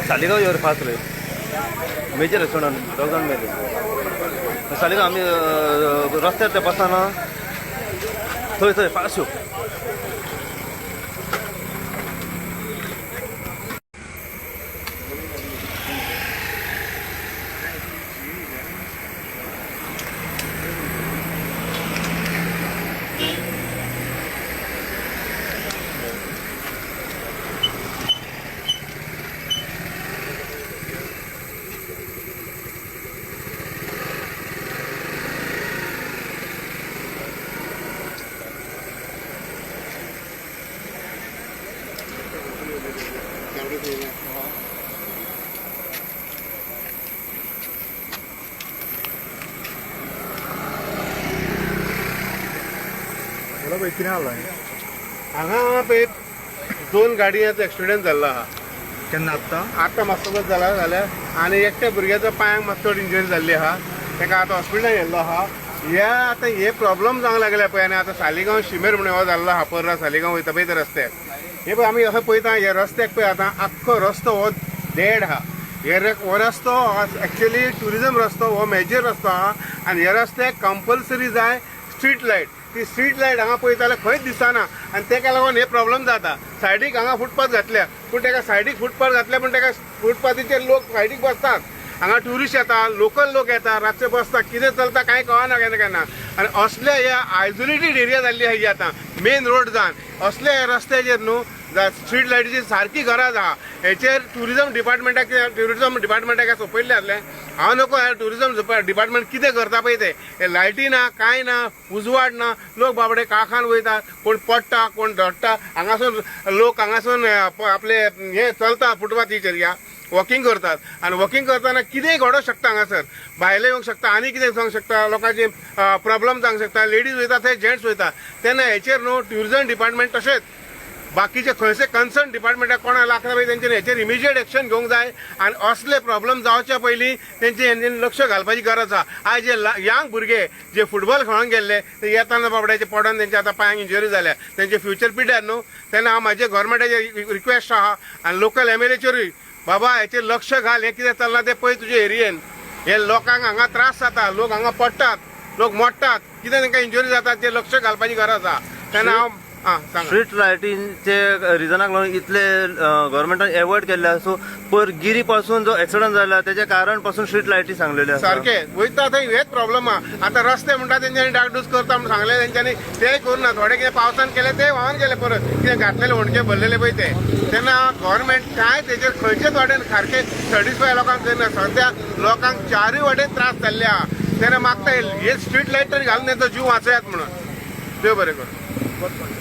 Saligao your fast रहे major restaurant दोन major Saligao आम्ही रस्त्यार ते बसना थंय थंय फास्ट हांगा पळय दोन गाडयांचो एक्सिडेंट जाल्लो आहा. केन्ना आतां मातसोच जाला जाल्यार आनी एकट्या भुरग्याचो पांयांक मातसो इंजरी जाल्ली आहा. ताका आतां हॉस्पिटलांत गेल्लो आहा. आतां हे प्रॉब्लम जावंक लागल्या पळय आनी आतां सालिगांव शिमेर म्हणून हो जाल्लो आहा. पर्रा सालिगांव वयता पळय ते रस्त्याक हे पळय आमी अशें पळयता हे रस्त्याक पळय आतां आख्खो रस्तो हो डेड आहा. हो रस्तो एक्चुअली ट्युरिजम रस्तो हो मेजर रस्तो आहा आनी ह्या रस्त्याक कंपल्सरी जाय स्ट्रीट लायट. ती स्ट्रीट लायट हांगा पळयता जाल्यार खंयच दिसना आनी ताका लागून हे प्रॉब्लेम जाता. सायडीक हांगा फुटपाथ घातल्या पूण ताका सायडीक फुटपाथ घातल्या पूण ताका फुटपाथीचेर लोक सायडीक बसतात. हांगा ट्युरिस्ट येता लोकल लोक येता रातचे बसता कितें चलता कांय कळना केन्ना केन्ना आनी असले ह्या आयसोलेटेड एरिया जाल्ली आहा ही आतां मेन रोड जावन असले रस्त्याचेर न्हू स्ट्रीट लायटीची सारकी गरज आहा. हेचेर ट्युरिजम डिपार्टमेंटाक सोपयल्लें आसलें. हांव नको ट्युरिजम डिपार्टमेंट कितें करता पळय ते हे लायटी ना कांय ना उजवाड ना लोक बाबडे काळखान वयतात कोण पडटा कोण धडटा. हांगासून लोक हांगासून आपले हे चलता फुटपाथीचेर या वॉकिंग करतात आनी वॉकिंग करतना कितेंय घडोवंक शकता. हांगासर भायले येवंक शकता आनी कितें जावंक शकता लोकांचे प्रॉब्लम जावंक शकता. लेडीज वयता थंय जेंट्स वयता तेन्ना हेचेर न्हू ट्युरिजम डिपार्टमेंट तशेंच बाकीचे खंयचे कन्सर्न डिपार्टमेंटाक कोणा लागता पळय तेंचेर हेचेर इमिजिएट एक्शन घेवंक जाय आनी असले प्रॉब्लेम जावच्या पयलीं तेंचेर लक्ष घालपाची गरज आहा. आयज जे यंग भुरगे जे फुटबॉल खेळोंक गेल्ले ते येताना बाबड्याचे पडोन तेंचे आतां पांयांक इंजरी जाल्या तेंचे फ्युचर पिड्यार न्हू. तेन्ना हांव म्हाजे गव्हर्मेंटाचे रिक्वेस्ट आहा आनी लोकल एमएलएचेरूय बाबा हेचेर लक्ष घाल. हे कितें चल्लां तें पळय तुजे एरियेन हे लोकांक हांगा त्रास जाता लोक हांगा पडटात लोक मोडटात कितें तांकां इंजरी जाता ते लक्ष घालपाची गरज आहा. तेन्ना हांव स्ट्रीट लायटीचे रिजनाक लागून इतले गव्हर्मेंटान एवॉयड केल्ले सो पर गिरी पासून जो एक्सिडंट जाला तेजे कारण पासून स्ट्रीट लायटी सांगलेले सारखे वयता थंय हेच प्रॉब्लेम आहा. आतां रस्ते म्हणटा तेंच्यांनी डागडूस करता म्हणून सांगले तेंच्यांनी तेय करूना. थोडे कितें पावसान केले ते व्हांवन गेले परत कितें घातलेले होणके भरलेले पळय ते. तेन्ना गव्हर्मेंट कांय तेजेर खंयचेच वाटेन सारखे सॅटिस्फाय लोकांक करना. सद्या लोकांक चारूय वाटेन त्रास जाल्ले आहा. तेन्ना मागता हे स्ट्रीट लायट तरी घालून तेंचो जीव वाचयात म्हणून. देव बरें करूं.